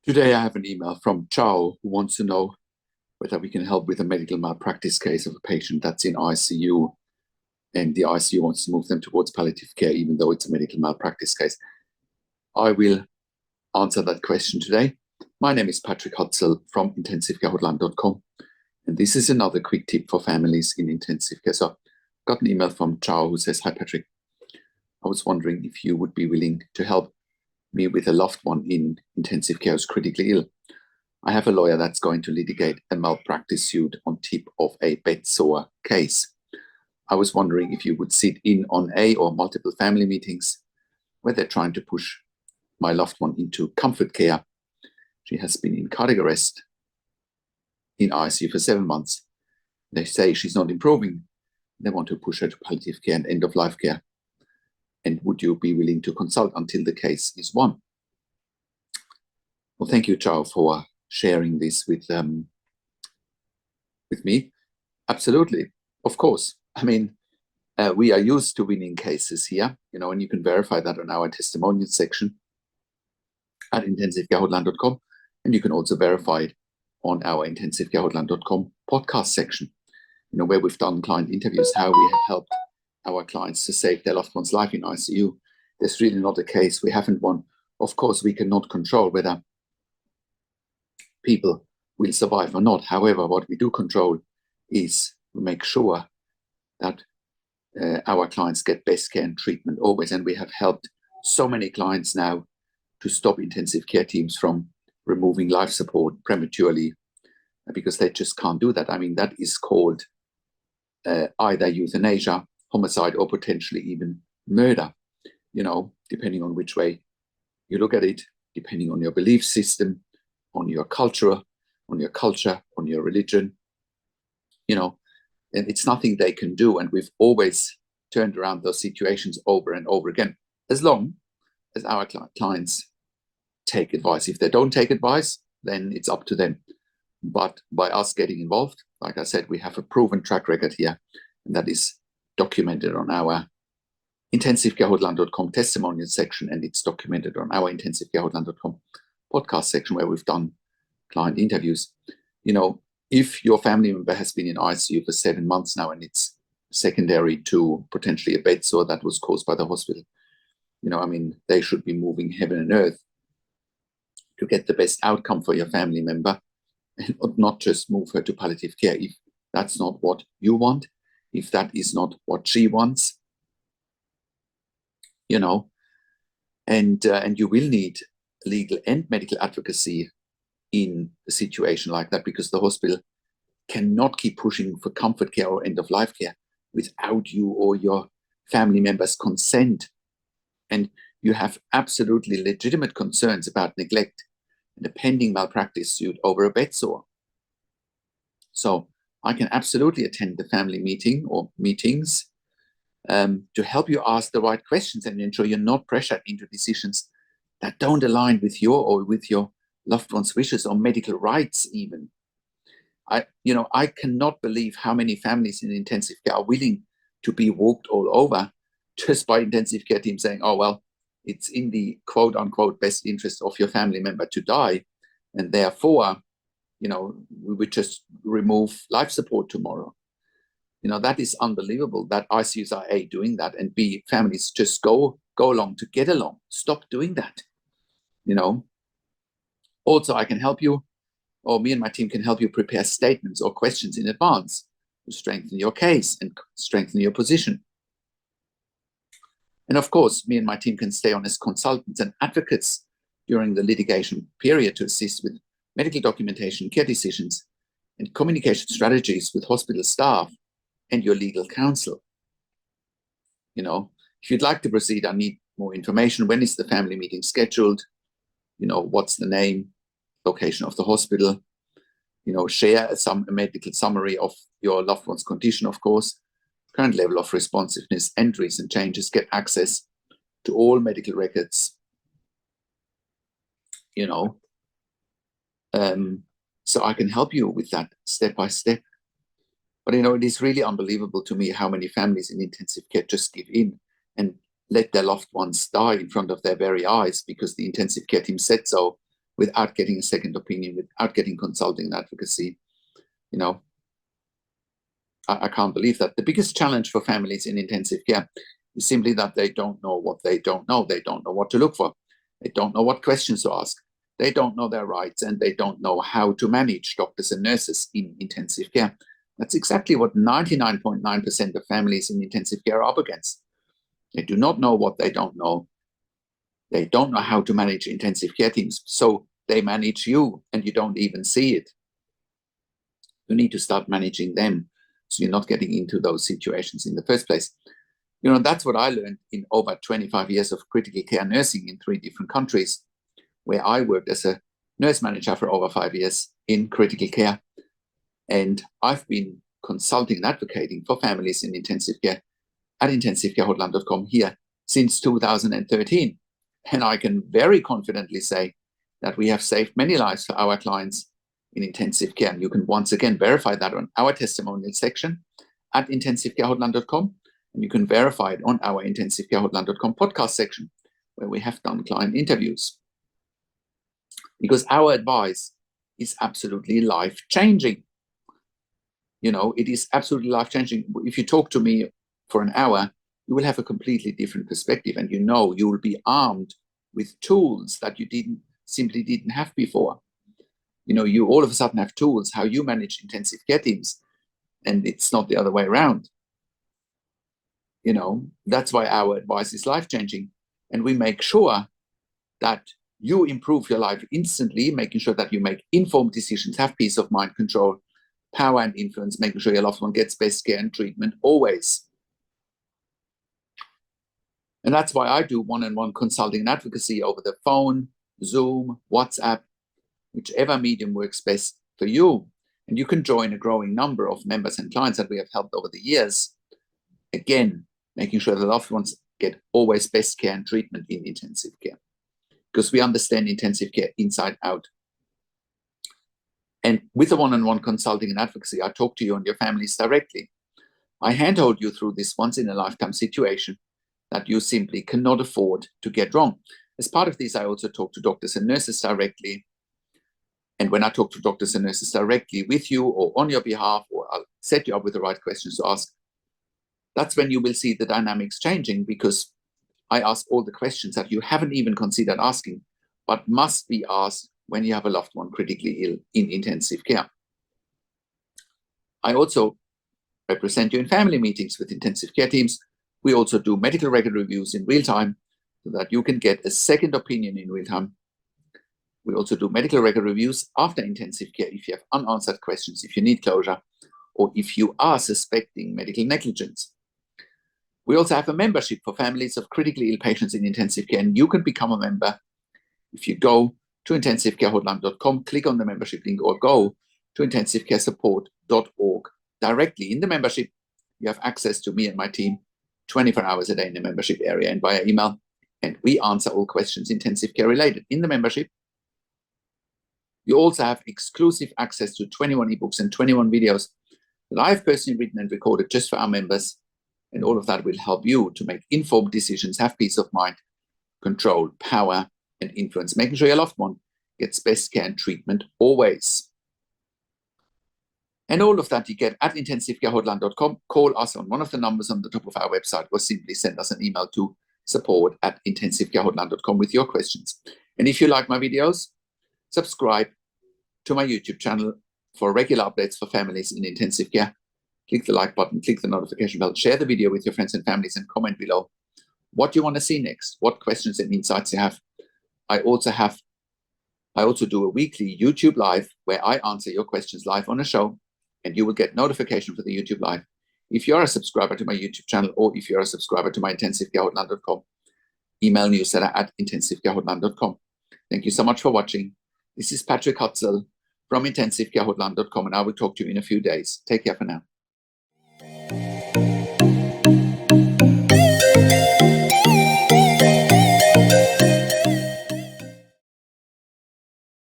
Today, I have an email from Chao who wants to know whether we can help with a medical malpractice case of a patient that's in ICU, and the ICU wants to move them towards palliative care, even though it's a medical malpractice case. I will answer that question today. My name is Patrick Hutzel from intensivecarehotline.com, and this is another quick tip for families in intensive care. So, I got an email from Chao who says, "Hi, Patrick. I was wondering if you would be willing to help me with a loved one in intensive care who's critically ill. I have a lawyer that's going to litigate a malpractice suit on tip of a bed sore case. I was wondering if you would sit in on a or multiple family meetings where they're trying to push my loved one into comfort care. She has been in cardiac arrest in ICU for 7 months. They say she's not improving. They want to push her to palliative care and end of life care. And would you be willing to consult until the case is won?" Well, thank you, Chao, for sharing this with me. Absolutely, of course. I mean, we are used to winning cases here, and you can verify that on our testimonial section at intensivecarehotline.com, and you can also verify it on our intensivecarehotline.com podcast section, where we've done client interviews, how we have helped our clients to save their loved one's life in ICU. There's really not a case we haven't won. Of course, we cannot control whether people will survive or not. However, what we do control is we make sure that our clients get best care and treatment always. And we have helped so many clients now to stop intensive care teams from removing life support prematurely because they just can't do that. I mean, that is called either euthanasia, homicide, or potentially even murder, depending on which way you look at it, depending on your belief system, on your culture, on your religion, and it's nothing they can do. And we've always turned around those situations over and over again, as long as our clients take advice. If they don't take advice, then it's up to them. But by us getting involved, like I said, we have a proven track record here, and that is documented on our intensivecarehotline.com testimonial section, and it's documented on our intensivecarehotline.com podcast section where we've done client interviews. If your family member has been in ICU for 7 months now and it's secondary to potentially a bed sore that was caused by the hospital, they should be moving heaven and earth to get the best outcome for your family member and not just move her to palliative care if that's not what you want, if that is not what she wants, and you will need legal and medical advocacy in a situation like that, because the hospital cannot keep pushing for comfort care or end of life care without you or your family members' consent. And you have absolutely legitimate concerns about neglect and a pending malpractice suit over a bed sore. So I can absolutely attend the family meeting or meetings to help you ask the right questions and ensure you're not pressured into decisions that don't align with your loved one's wishes or medical rights even. I cannot believe how many families in intensive care are willing to be walked all over just by intensive care teams saying, "Oh, well, it's in the quote unquote best interest of your family member to die, and therefore, we would just remove life support tomorrow." That is unbelievable that ICUs are A, doing that, and B, families just go along to get along. Stop doing that. Also, I can help you, or me and my team can help you prepare statements or questions in advance to strengthen your case and strengthen your position. And of course, me and my team can stay on as consultants and advocates during the litigation period to assist with medical documentation, care decisions, and communication strategies with hospital staff and your legal counsel. If you'd like to proceed, I need more information. When is the family meeting scheduled? What's the name, location of the hospital? Share a medical summary of your loved one's condition, of course, current level of responsiveness and recent changes. Get access to all medical records, so I can help you with that step by step. But, it is really unbelievable to me how many families in intensive care just give in and let their loved ones die in front of their very eyes because the intensive care team said so, without getting a second opinion, without getting consulting and advocacy. You know, I can't believe that. The biggest challenge for families in intensive care is simply that they don't know what they don't know. They don't know what to look for. They don't know what questions to ask. They don't know their rights, and they don't know how to manage doctors and nurses in intensive care. That's exactly what 99.9% of families in intensive care are up against. They do not know what they don't know. They don't know how to manage intensive care teams. So they manage you, and you don't even see it. You need to start managing them, so you're not getting into those situations in the first place. You know, that's what I learned in over 25 years of critical care nursing in 3 different countries, where I worked as a nurse manager for over 5 years in critical care. And I've been consulting and advocating for families in intensive care at intensivecarehotline.com here since 2013. And I can very confidently say that we have saved many lives for our clients in intensive care. And you can once again verify that on our testimonial section at intensivecarehotline.com. And you can verify it on our intensivecarehotline.com podcast section, where we have done client interviews. Because our advice is absolutely life-changing. You know, it is absolutely life-changing. If you talk to me for an hour, you will have a completely different perspective, and you know you will be armed with tools that you simply didn't have before. You know, you all of a sudden have tools how you manage intensive care teams, and it's not the other way around. You know, that's why our advice is life-changing, and we make sure that you improve your life instantly, making sure that you make informed decisions, have peace of mind, control, power and influence, making sure your loved one gets best care and treatment always. And that's why I do one-on-one consulting and advocacy over the phone, Zoom, WhatsApp, whichever medium works best for you. And you can join a growing number of members and clients that we have helped over the years. Again, making sure the loved ones get always best care and treatment in intensive care, because we understand intensive care inside out. And with the one-on-one consulting and advocacy, I talk to you and your families directly. I handhold you through this once-in-a-lifetime situation that you simply cannot afford to get wrong. As part of this, I also talk to doctors and nurses directly. And when I talk to doctors and nurses directly with you or on your behalf, or I'll set you up with the right questions to ask, that's when you will see the dynamics changing, because I ask all the questions that you haven't even considered asking, but must be asked when you have a loved one critically ill in intensive care. I also represent you in family meetings with intensive care teams. We also do medical record reviews in real time so that you can get a second opinion in real time. We also do medical record reviews after intensive care if you have unanswered questions, if you need closure, or if you are suspecting medical negligence. We also have a membership for families of critically ill patients in intensive care, and you can become a member if you go to intensivecarehotline.com, click on the membership link, or go to intensivecaresupport.org. Directly in the membership, you have access to me and my team 24 hours a day in the membership area and via email, and we answer all questions intensive care related in the membership. You also have exclusive access to 21 ebooks and 21 videos that I've personally written and recorded just for our members, and all of that will help you to make informed decisions, have peace of mind, control, power, and influence, making sure your loved one gets best care and treatment always. And all of that you get at intensivecarehotline.com. Call us on one of the numbers on the top of our website, or simply send us an email to support@intensivecarehotline.com with your questions. And if you like my videos, subscribe to my YouTube channel for regular updates for families in intensive care. Click the like button, click the notification bell, share the video with your friends and families, and comment below what you want to see next, what questions and insights you have. I also do a weekly YouTube live where I answer your questions live on a show, and you will get notification for the YouTube live if you're a subscriber to my YouTube channel, or if you're a subscriber to my intensivecarehotline.com email newsletter at intensivecarehotline.com. Thank you so much for watching. This is Patrick Hutzel from intensivecarehotline.com, and I will talk to you in a few days. Take care for now.